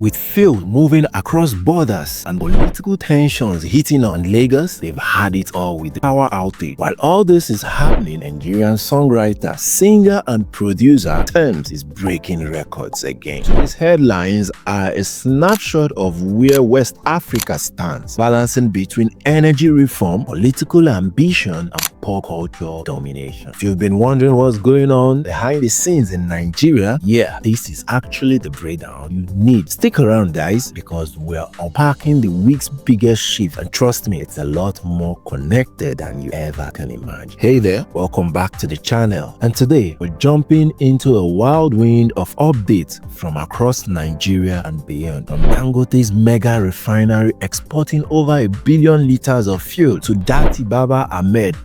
With fuel moving across borders and political tensions hitting on Lagos, they've had it all with the power outage. While all this is happening, Nigerian songwriter, singer and producer Tems is breaking records again. These headlines are a snapshot of where West Africa stands, balancing between energy reform, political ambition, and pop culture domination. If you've been wondering what's going on behind the scenes in Nigeria, yeah, this is actually the breakdown you need. Stick around, guys, because we're unpacking the week's biggest shift, and trust me, it's a lot more connected than you ever can imagine. Hey there, welcome back to the channel, and today we're jumping into a wild wind of updates from across Nigeria and beyond. From Dangote's mega refinery exporting over 1 billion liters of fuel to Datti Baba-Ahmed,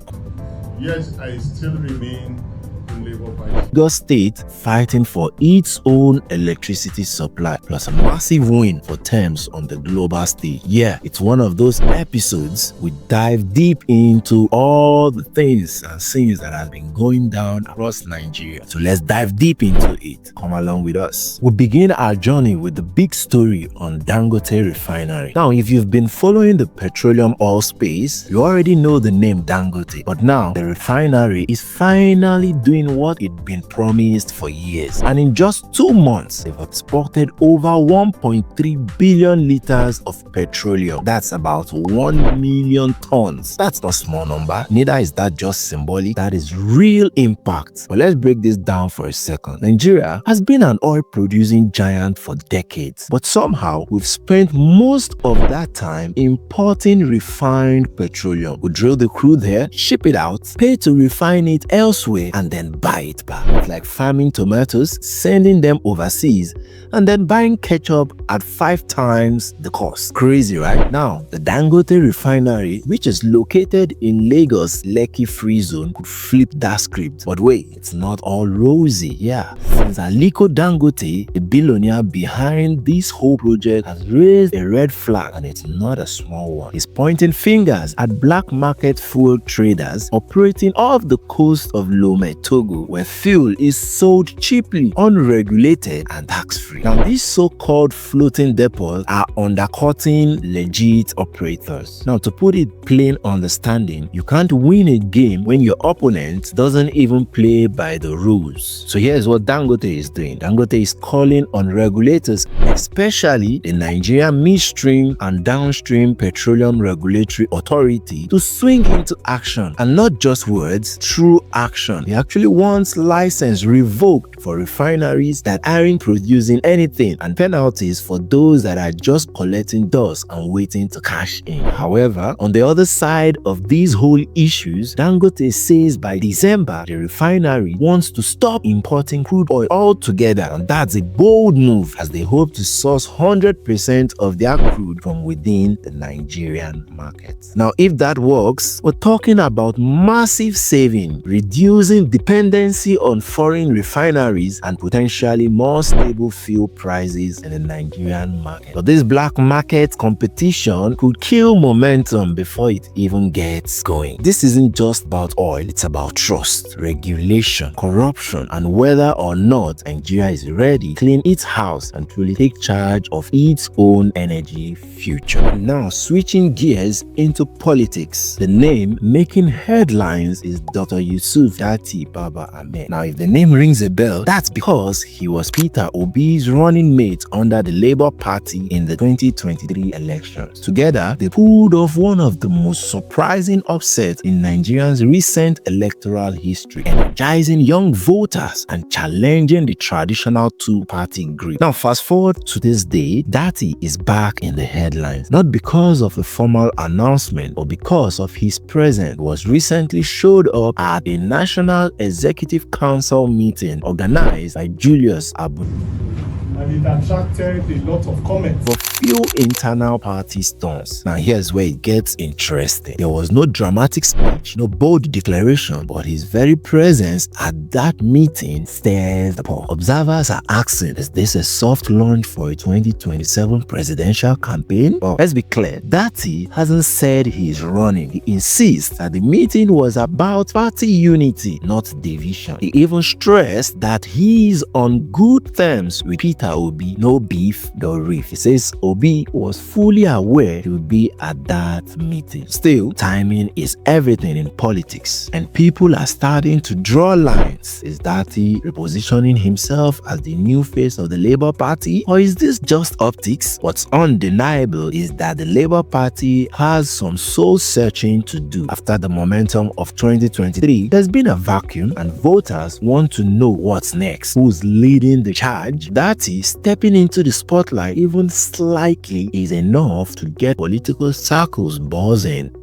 yes, I still remain in Labour Party. Lagos State fighting for its own electricity supply, plus a massive win for Tems on the global stage. Yeah, it's one of those episodes we dive deep into all the things and things that have been going down across Nigeria. So let's dive deep into it. Come along with us. We begin our journey with the big story on Dangote Refinery. Now, if you've been following the petroleum oil space, you already know the name Dangote. But now, the refinery is finally doing what it'd been promised for years, and in just 2 months they've exported over 1.3 billion liters of petroleum. That's about 1 million tons. That's not a small number, neither is that just symbolic. That is real impact. But let's break this down for a second. Nigeria has been an oil producing giant for decades, but somehow we've spent most of that time importing refined petroleum. We drill the crude there, ship it out, pay to refine it elsewhere, and then buy it back. It's like farming tomatoes, sending them overseas, and then buying ketchup at 5 times the cost. Crazy, right? Now, the Dangote Refinery, which is located in Lagos Lekki Free Zone, could flip that script. But wait, it's not all rosy. Yeah, since Aliko Dangote, the billionaire behind this whole project, has raised a red flag, and it's not a small one. He's pointing fingers at black market fuel traders operating off the coast of Lome, Togo, where fuel is sold cheaply, unregulated, and tax-free. Now, these so-called floating depots are undercutting legit operators. Now, to put it plain understanding, you can't win a game when your opponent doesn't even play by the rules. So here's what Dangote is doing. Dangote is calling on regulators, especially the Nigerian Midstream and Downstream Petroleum Regulatory Authority, to swing into action, and not just words, true action. He actually wants license revoked for refineries that aren't producing anything, and penalties for those that are just collecting dust and waiting to cash in. However, on the other side of these whole issues, Dangote says by December, the refinery wants to stop importing crude oil altogether, and that's a bold move, as they hope to source 100% of their crude from within the Nigerian market. Now, if that works, we're talking about massive saving, reducing dependency on foreign refineries, and potentially more stable fuel prices in the Nigerian market. But this black market competition could kill momentum before it even gets going. This isn't just about oil, it's about trust, regulation, corruption, and whether or not Nigeria is ready to clean its house and truly take charge of its own energy future. Now, switching gears into politics, the name making headlines is Dr. Yuzi Baba-Ahmed. Now, if the name rings a bell, that's because he was Peter Obi's running mate under the Labour Party in the 2023 elections. Together, they pulled off one of the most surprising upsets in Nigeria's recent electoral history, energizing young voters and challenging the traditional two-party grid. Now, fast forward to this day, Datti is back in the headlines, not because of a formal announcement, but because of his presence. Was recently showed up at a National Executive Council meeting organized by Julius Abu, And it attracted a lot of comments. but few internal party stunts. Now, here's where it gets interesting. There was no dramatic speech, no bold declaration, but his very presence at that meeting stirs the pot. Observers are asking, is this a soft launch for a 2027 presidential campaign? But let's be clear, Datti hasn't said he's running. He insists that the meeting was about party unity, not division. He even stressed that but he's on good terms with Peter Obi. No beef, no reef. He says Obi was fully aware he would be at that meeting. Still, timing is everything in politics, and people are starting to draw lines. Is Datti repositioning himself as the new face of the Labour Party, or is this just optics? What's undeniable is that the Labour Party has some soul searching to do. After the momentum of 2023, there's been a vacuum, and voters want to know what's next. Who's leading the charge? Datti stepping into the spotlight even slightly is enough to get political circles buzzing.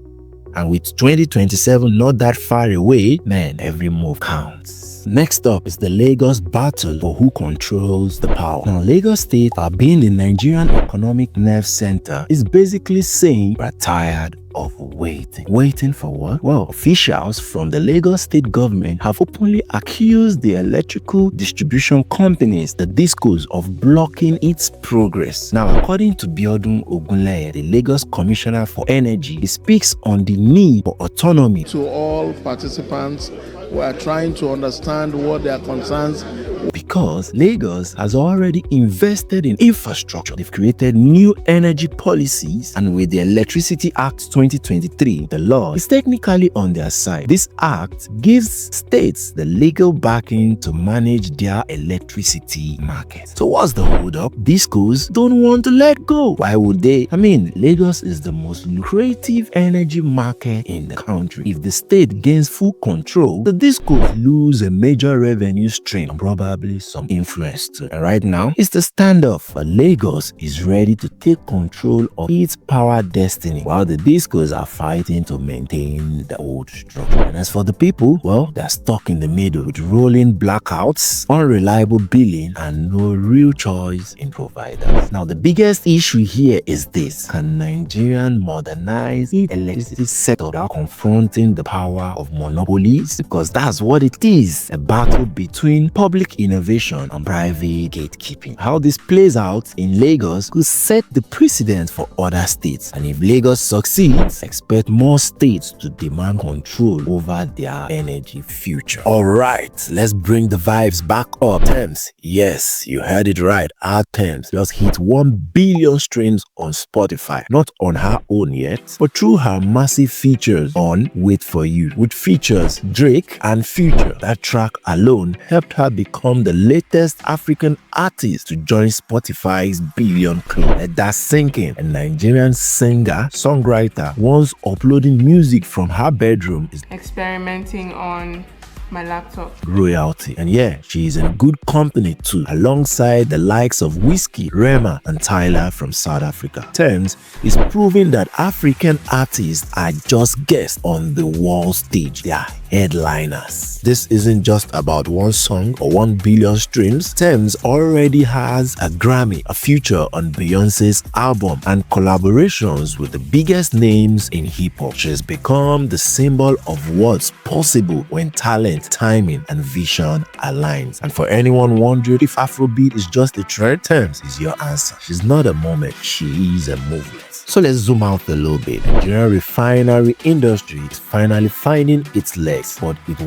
And with 2027 not that far away, man, every move counts. Next up is the Lagos battle for who controls the power. Now, Lagos State, being the Nigerian economic nerve center, is basically saying we're tired of waiting. Waiting for what? Well, officials from the Lagos state government have openly accused the electrical distribution companies, the DISCOs, of blocking its progress. Now, according to Biodun Ogunleye, the Lagos Commissioner for Energy, he speaks on the need for autonomy. To all participants, we are trying to understand what their concerns. Because Lagos has already invested in infrastructure. They've created new energy policies, and with the Electricity Act 2023, the law is technically on their side. This act gives states the legal backing to manage their electricity market. So what's the hold up? DISCOs don't want to let go. Why would they? I mean, Lagos is the most lucrative energy market in the country. If the state gains full control, the DISCOs lose a major revenue stream and probably some influence too. And right now, it's the standoff. But Lagos is ready to take control of its power destiny, while the DISCOs are fighting to maintain the old structure. And as for the people, well, they're stuck in the middle with rolling blackouts, unreliable billing, and no real choice in providers. Now, the biggest issue here is this: can Nigerian modernize its electricity sector without confronting the power of monopolies? Because that's what it is, a battle between public innovation and private gatekeeping. How this plays out in Lagos could set the precedent for other states, and if Lagos succeeds, expect more states to demand control over their energy future. Alright, let's bring the vibes back up. Tems, yes, you heard it right, our Tems just hit 1 billion streams on Spotify, not on her own yet, but through her massive features on Wait For You. With features Drake and Future, that track alone helped her become the latest African artist to join Spotify's billion club. Let that sink in. A Nigerian singer, songwriter, once uploading music from her bedroom is experimenting on my laptop. Royalty. And yeah, she is in good company too, alongside the likes of Whiskey, Rema, and Tyler from South Africa. Tems is proving that African artists are just guests on the world stage. They are headliners. This isn't just about one song or 1 billion streams. Tems already has a Grammy, a feature on Beyonce's album, and collaborations with the biggest names in hip-hop. She has become the symbol of what's possible when talent, timing, and vision aligns. And for anyone wondering if Afrobeat is just a trend, Tems is your answer. She's not a moment, she is a movement. So let's zoom out a little bit. The Nigerian refinery industry is finally finding its legs, but it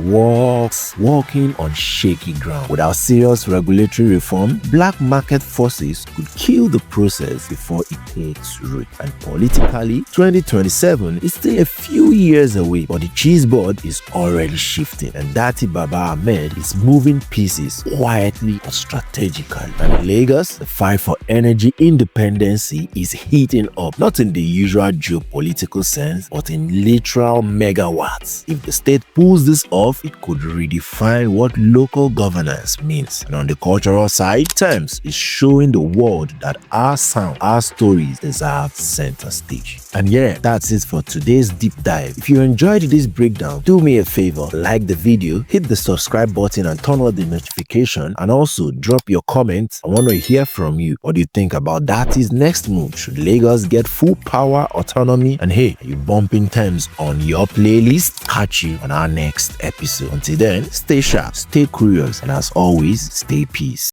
walking on shaky ground. Without serious regulatory reform, black market forces could kill the process before it takes root. And politically, 2027 is still a few years away, but the chessboard is already shifting, and Datti Baba-Ahmed is moving pieces quietly but strategically. And in Lagos, the fight for energy independency is heating up, not in the usual geopolitical sense, but in literal megawatts. If the state pulls this off, it could redefine what local governance means. And on the cultural side, Tems is showing the world that our sound, our stories deserve center stage. And yeah, that's it for today's deep dive. If you enjoyed this breakdown, do me a favor, like the video, hit the subscribe button and turn on the notification, and also drop your comments. I want to hear from you. What do you think about Datti's next move? Should Lagos get full power, autonomy? And hey, are you bumping Tems on your playlist? Catch you on our next episode. Until then, stay sharp, stay curious, and as always, stay peace.